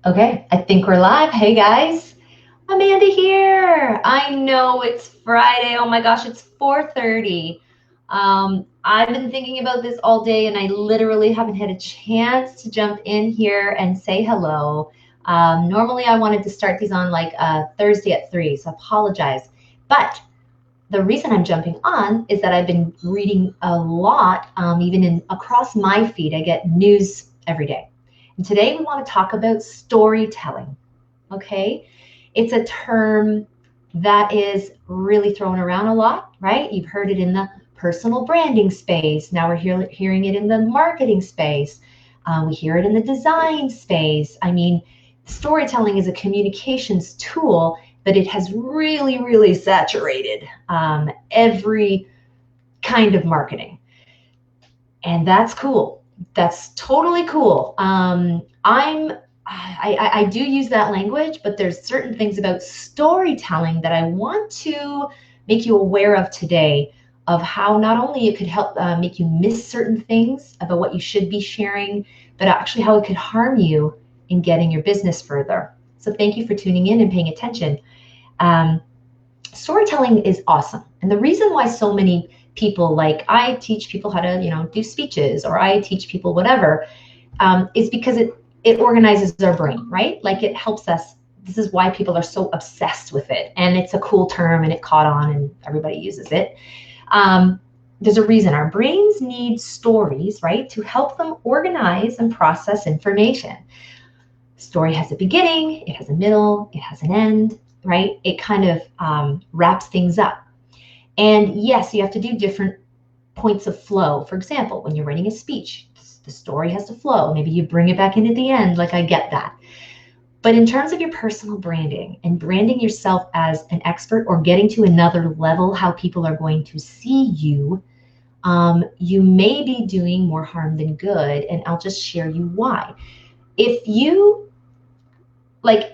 Okay, I think we're live. Hey guys, Amanda here. I know it's Friday. Oh my gosh, it's 4:30. I've been thinking about this all day and I literally haven't had a chance to jump in here and say hello. Normally I wanted to start these on like Thursday at 3, so I apologize. But the reason I'm jumping on is that I've been reading a lot, even across my feed. I get news every day. And today we want to talk about storytelling. Okay, it's a term that is really thrown around a lot, right? You've heard it in the personal branding space. Now we're hearing it in the marketing space. We hear it in the design space. I mean, storytelling is a communications tool, but it has really, really saturated every kind of marketing. And that's cool. That's totally cool. I do use that language, but there's certain things about storytelling that I want to make you aware of today, of how not only it could help make you miss certain things about what you should be sharing, but actually how it could harm you in getting your business further. So thank you for tuning in and paying attention. Um, Storytelling is awesome. And the reason why so many people, like I teach people how to, do speeches, or I teach people whatever, is because it organizes our brain, right? Like it helps us. This is why people are so obsessed with it. And it's a cool term and it caught on and everybody uses it. There's a reason our brains need stories, right? To help them organize and process information. Story has a beginning, it has a middle, it has an end, right? It kind of wraps things up. And yes, you have to do different points of flow. For example, when you're writing a speech, the story has to flow. Maybe you bring it back in at the end, like I get that. But in terms of your personal branding and branding yourself as an expert or getting to another level, how people are going to see you, you may be doing more harm than good. And I'll just share you why. If you like,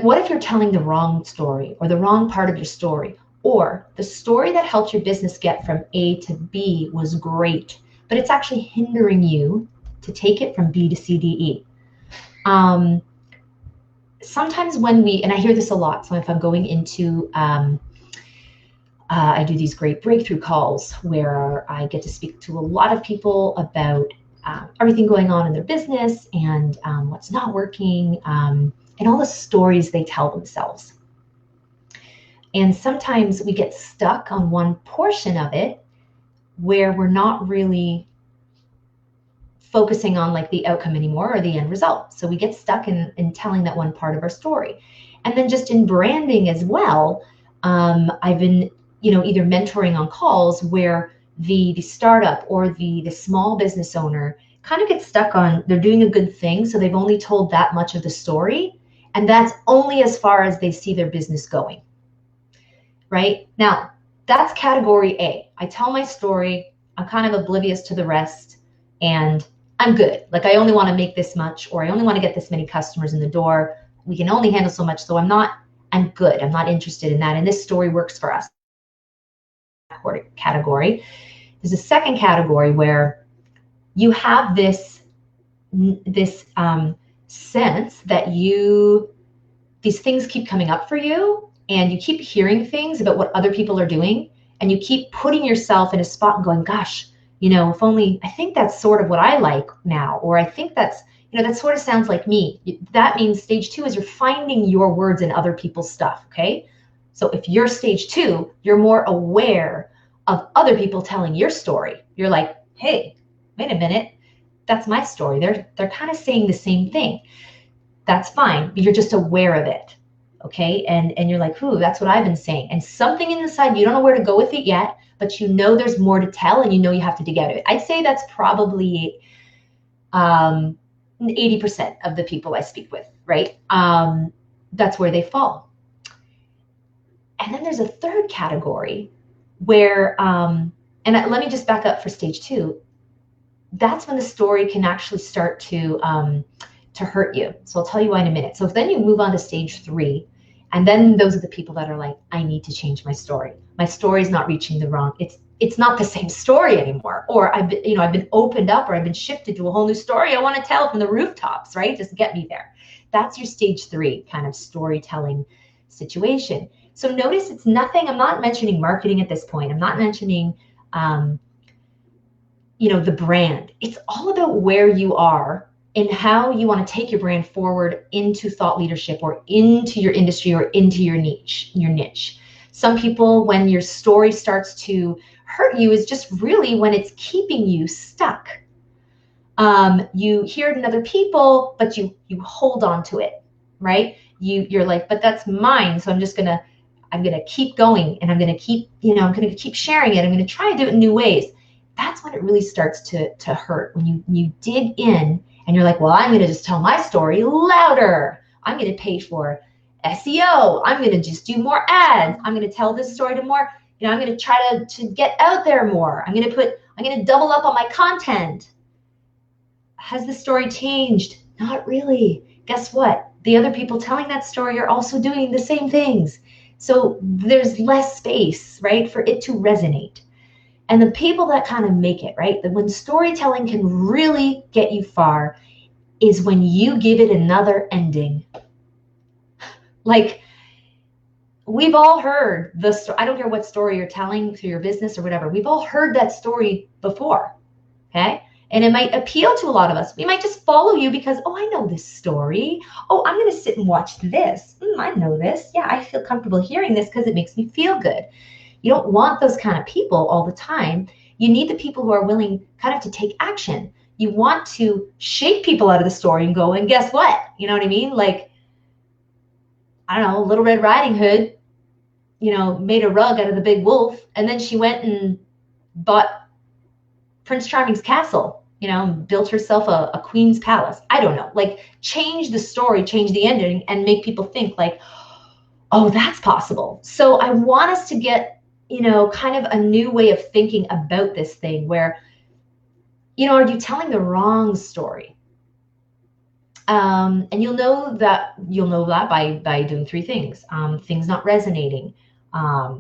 what if you're telling the wrong story or the wrong part of your story, or the story that helped your business get from A to B was great, but it's actually hindering you to take it from B to C, D, E. Sometimes and I hear this a lot, so if I'm going into, I do these great breakthrough calls where I get to speak to a lot of people about everything going on in their business and what's not working, and all the stories they tell themselves. And sometimes we get stuck on one portion of it where we're not really focusing on like the outcome anymore or the end result. So we get stuck in telling that one part of our story. And then just in branding as well, I've been, either mentoring on calls where the startup or the small business owner kind of gets stuck on, they're doing a good thing, so they've only told that much of the story, and that's only as far as they see their business going. Right? Now, that's category A. I tell my story, I'm kind of oblivious to the rest, and I'm good. Like I only want to make this much, or I only want to get this many customers in the door. We can only handle so much, so I'm good. I'm not interested in that. And this story works for us. Category. There's a second category where you have this sense that these things keep coming up for you, and you keep hearing things about what other people are doing, and you keep putting yourself in a spot and going, gosh, if only, I think that's sort of what I like now, or I think that's, that sort of sounds like me. That means stage 2 is you're finding your words in other people's stuff, okay? So if you're stage 2, you're more aware of other people telling your story. You're like, hey, wait a minute, that's my story. They're kind of saying the same thing. That's fine, but you're just aware of it, okay? And you're like, ooh, that's what I've been saying. And something inside, you don't know where to go with it yet, but there's more to tell, and you have to dig out of it. I'd say that's probably 80% of the people I speak with, right? That's where they fall. And then there's a third category where, let me just back up for stage 2. That's when the story can actually start to hurt you. So I'll tell you why in a minute. So then you move on to stage 3, and then those are the people that are like, I need to change my story. My story is not reaching it's it's not the same story anymore. Or I've been opened up, or I've been shifted to a whole new story I want to tell from the rooftops, right? Just get me there. That's your stage 3 kind of storytelling situation. So notice it's nothing, I'm not mentioning marketing at this point. I'm not mentioning, the brand. It's all about where you are and how you want to take your brand forward into thought leadership, or into your industry, or into your niche. Some people, when your story starts to hurt you, is just really when it's keeping you stuck. You hear it in other people, but you hold on to it, right? You're like, but that's mine, so I'm gonna keep going, and I'm gonna keep sharing it. I'm gonna try to do it in new ways. That's when it really starts to hurt, when you dig in and you're like, well, I'm gonna just tell my story louder. I'm gonna pay for SEO. I'm gonna just do more ads. I'm gonna tell this story to more, I'm gonna try to get out there more. I'm gonna double up on my content. Has the story changed? Not really. Guess what? The other people telling that story are also doing the same things. So there's less space, right, for it to resonate. And the people that kind of make it, right, that when storytelling can really get you far, is when you give it another ending. Like, we've all heard the story. I don't care what story you're telling through your business or whatever. We've all heard that story before, okay? And it might appeal to a lot of us. We might just follow you because, oh, I know this story. Oh, I'm going to sit and watch this. I know this. Yeah, I feel comfortable hearing this because it makes me feel good. You don't want those kind of people all the time. You need the people who are willing kind of to take action. You want to shake people out of the story and go, and guess what? You know what I mean? Like, I don't know, Little Red Riding Hood, made a rug out of the big wolf, and then she went and bought Prince Charming's castle, built herself a queen's palace. I don't know, like, change the story, change the ending, and make people think like, oh, that's possible. So I want us to get, kind of a new way of thinking about this thing where, are you telling the wrong story? And you'll know that by doing 3 things. Things not resonating,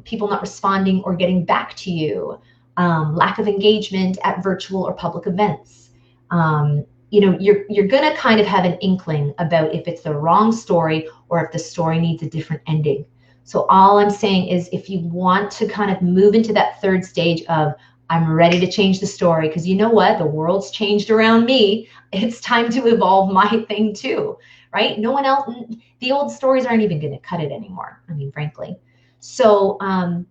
people not responding or getting back to you, lack of engagement at virtual or public events. You're going to kind of have an inkling about if it's the wrong story or if the story needs a different ending. So all I'm saying is, if you want to kind of move into that 3rd stage of, I'm ready to change the story, because you know what? The world's changed around me. It's time to evolve my thing too, right? No one else, the old stories aren't even going to cut it anymore. I mean, frankly. So kind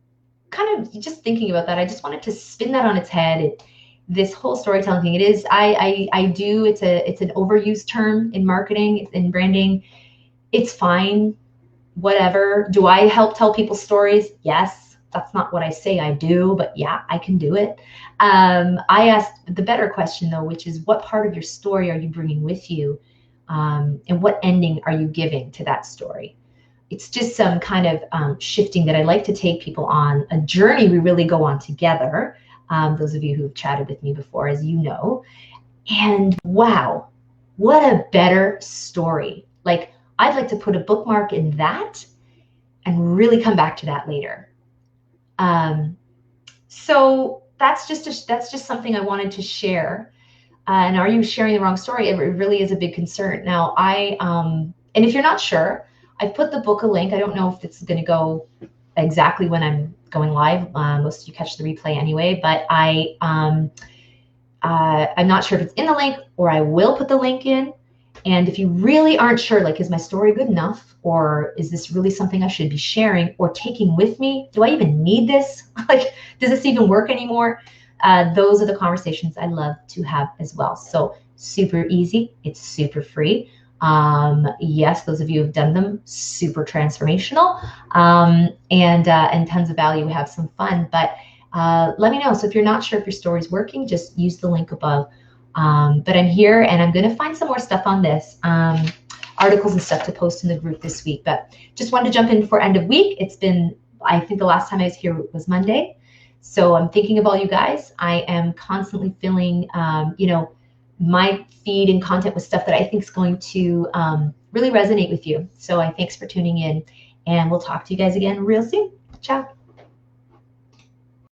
of just thinking about that, I just wanted to spin that on its head. This whole storytelling thing, it's an overused term in marketing, in branding. It's fine, whatever. Do I help tell people stories? Yes. That's not what I say I do, but yeah, I can do it. I asked the better question though, which is, what part of your story are you bringing with you? And what ending are you giving to that story? It's just some kind of shifting that I like to take people on, a journey we really go on together. Those of you who've chatted with me before, as you know. And wow, what a better story. Like, I'd like to put a bookmark in that and really come back to that later. So that's just something I wanted to share. And are you sharing the wrong story? It really is a big concern. Now, and if you're not sure, I put the book a link. I don't know if it's going to go exactly when I'm going live. Most of you catch the replay anyway, but I'm not sure if it's in the link, or I will put the link in. And if you really aren't sure, like, is my story good enough? Or is this really something I should be sharing or taking with me? Do I even need this? Like, does this even work anymore? Those are the conversations I love to have as well. So super easy. It's super free. Yes, those of you who've done them, super transformational, and tons of value. We have some fun, but let me know. So if you're not sure if your story's working, just use the link above. But I'm here, and I'm going to find some more stuff on this, articles and stuff to post in the group this week. But just wanted to jump in for end of week. It's been, I think the last time I was here was Monday. So I'm thinking of all you guys. I am constantly filling, my feed and content with stuff that I think is going to really resonate with you. So thanks for tuning in, and we'll talk to you guys again real soon. Ciao.